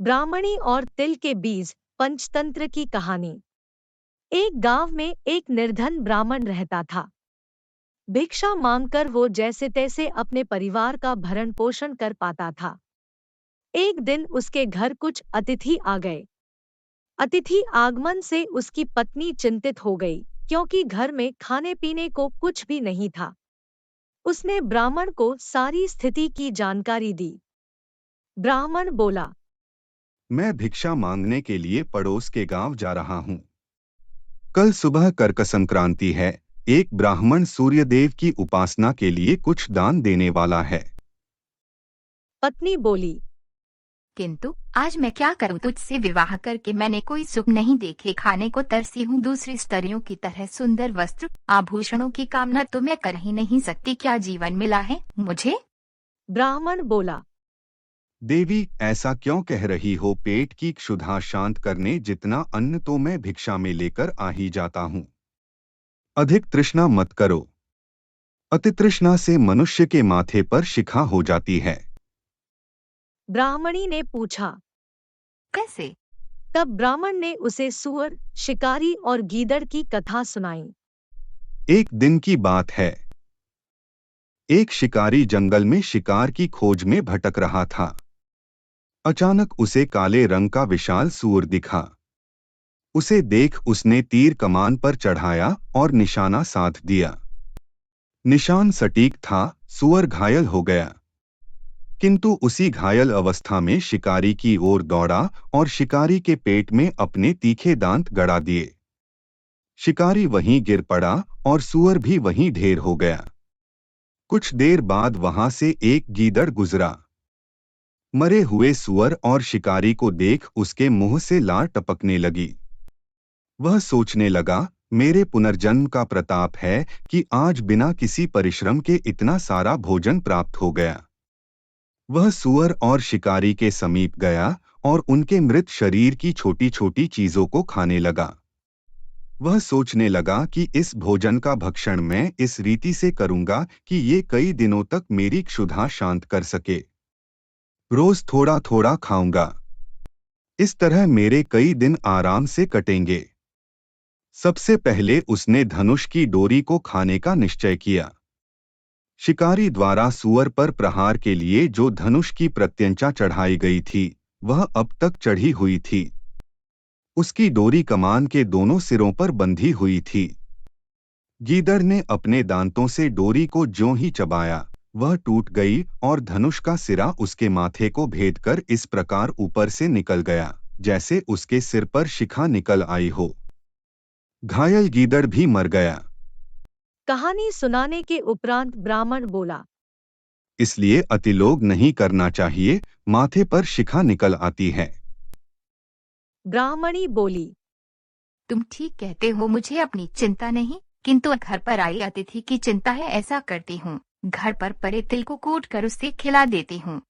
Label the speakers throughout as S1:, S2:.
S1: ब्राह्मणी और तिल के बीज पंचतंत्र की कहानी। एक गांव में एक निर्धन ब्राह्मण रहता था। भिक्षा मांगकर वो जैसे तैसे अपने परिवार का भरण पोषण कर पाता था। एक दिन उसके घर कुछ अतिथि आ गए। अतिथि आगमन से उसकी पत्नी चिंतित हो गई, क्योंकि घर में खाने पीने को कुछ भी नहीं था। उसने ब्राह्मण को सारी स्थिति की जानकारी दी। ब्राह्मण बोला,
S2: मैं भिक्षा मांगने के लिए पड़ोस के गांव जा रहा हूं। कल सुबह कर्क संक्रांति है। एक ब्राह्मण सूर्यदेव की उपासना के लिए कुछ दान देने वाला है।
S1: पत्नी बोली,
S3: किंतु आज मैं क्या करूं? तुझसे विवाह करके मैंने कोई सुख नहीं देखे। खाने को तरसी हूँ। दूसरी स्त्रियों की तरह सुंदर वस्त्र आभूषणों की कामना तो मैं कर ही नहीं सकती। क्या जीवन मिला है मुझे?
S1: ब्राह्मण बोला,
S2: देवी, ऐसा क्यों कह रही हो? पेट की क्षुधा शांत करने जितना अन्न तो मैं भिक्षा में लेकर आ ही जाता हूं। अधिक तृष्णा मत करो। अति तृष्णा से मनुष्य के माथे पर शिखा हो जाती है।
S1: ब्राह्मणी ने पूछा।
S3: कैसे?
S1: तब ब्राह्मण ने उसे सूअर, शिकारी और गीदड़ की कथा सुनाई।
S2: एक दिन की बात है। एक शिकारी जंगल में शिकार की खोज में भटक रहा था। अचानक उसे काले रंग का विशाल सूअर दिखा। उसे देख उसने तीर कमान पर चढ़ाया और निशाना साध दिया। निशान सटीक था, सूअर घायल हो गया। किंतु उसी घायल अवस्था में शिकारी की ओर दौड़ा और शिकारी के पेट में अपने तीखे दांत गड़ा दिए। शिकारी वहीं गिर पड़ा और सूअर भी वहीं ढेर हो गया। कुछ देर बाद वहां से एक गीदड़ गुजरा। मरे हुए सूअर और शिकारी को देख उसके मुंह से लार टपकने लगी। वह सोचने लगा, मेरे पुनर्जन्म का प्रताप है कि आज बिना किसी परिश्रम के इतना सारा भोजन प्राप्त हो गया। वह सूअर और शिकारी के समीप गया और उनके मृत शरीर की छोटी छोटी चीजों को खाने लगा। वह सोचने लगा कि इस भोजन का भक्षण मैं इस रीति से करूंगा कि ये कई दिनों तक मेरी क्षुधा शांत कर सके। रोज थोड़ा थोड़ा खाऊंगा। इस तरह मेरे कई दिन आराम से कटेंगे। सबसे पहले उसने धनुष की डोरी को खाने का निश्चय किया। शिकारी द्वारा सूअर पर प्रहार के लिए जो धनुष की प्रत्यंचा चढ़ाई गई थी, वह अब तक चढ़ी हुई थी। उसकी डोरी कमान के दोनों सिरों पर बंधी हुई थी। गीदड़ ने अपने दांतों से डोरी को ज्यों ही चबाया, वह टूट गई और धनुष का सिरा उसके माथे को भेदकर इस प्रकार ऊपर से निकल गया, जैसे उसके सिर पर शिखा निकल आई हो। घायल गीदड़ भी मर गया।
S1: कहानी सुनाने के उपरांत ब्राह्मण बोला,
S2: इसलिए अतिलोभ नहीं करना चाहिए, माथे पर शिखा निकल आती है।
S1: ब्राह्मणी बोली,
S3: तुम ठीक कहते हो। मुझे अपनी चिंता नहीं, किंतु घर पर आई अतिथि की चिंता है। ऐसा करती हूँ, घर पर पड़े तिल को कूट कर उसे खिला देती हूँ।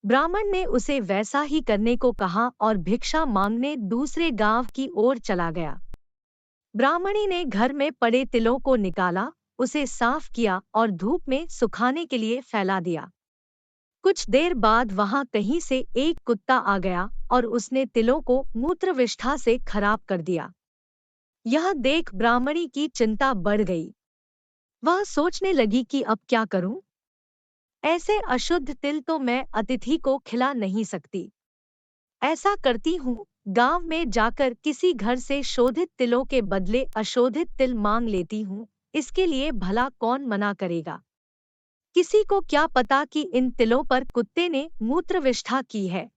S1: ब्राह्मण ने उसे वैसा ही करने को कहा और भिक्षा मांगने दूसरे गांव की ओर चला गया। ब्राह्मणी ने घर में पड़े तिलों को निकाला, उसे साफ किया और धूप में सुखाने के लिए फैला दिया। कुछ देर बाद वहां कहीं से एक कुत्ता आ गया और उसने तिलों को मूत्रविष्ठा से खराब कर दिया। यह देख ब्राह्मणी की चिंता बढ़ गई। वह सोचने लगी कि अब क्या करूं? ऐसे अशुद्ध तिल तो मैं अतिथि को खिला नहीं सकती। ऐसा करती हूँ, गांव में जाकर किसी घर से शोधित तिलों के बदले अशोधित तिल मांग लेती हूँ। इसके लिए भला कौन मना करेगा? किसी को क्या पता कि इन तिलों पर कुत्ते ने मूत्रविष्ठा की है।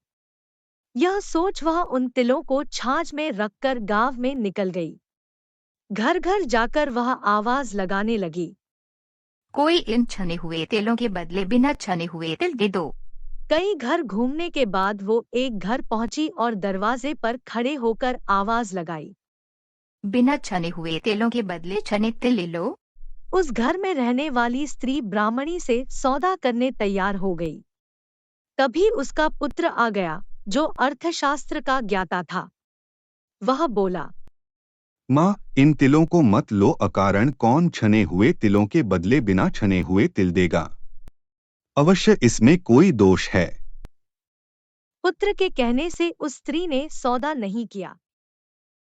S1: यह सोच वह उन तिलों को छाछ में रखकर गांव में निकल गई। घर घर जाकर वह आवाज लगाने लगी,
S3: कोई इन छने हुए तिलों के बदले बिना छने हुए तिल दे दो।
S1: कई घर घूमने के बाद वो एक घर पहुंची और दरवाजे पर खड़े होकर आवाज लगाई,
S3: बिना छने हुए तिलों के बदले छने तिल ले लो।
S1: उस घर में रहने वाली स्त्री ब्राह्मणी से सौदा करने तैयार हो गई। तभी उसका पुत्र आ गया, जो अर्थशास्त्र का ज्ञाता था। वह बोला,
S2: माँ, इन तिलों को मत लो। अकारण कौन छने हुए तिलों के बदले बिना छने हुए तिल देगा? अवश्य इसमें कोई दोष है।
S1: पुत्र के कहने से उस स्त्री ने सौदा नहीं किया।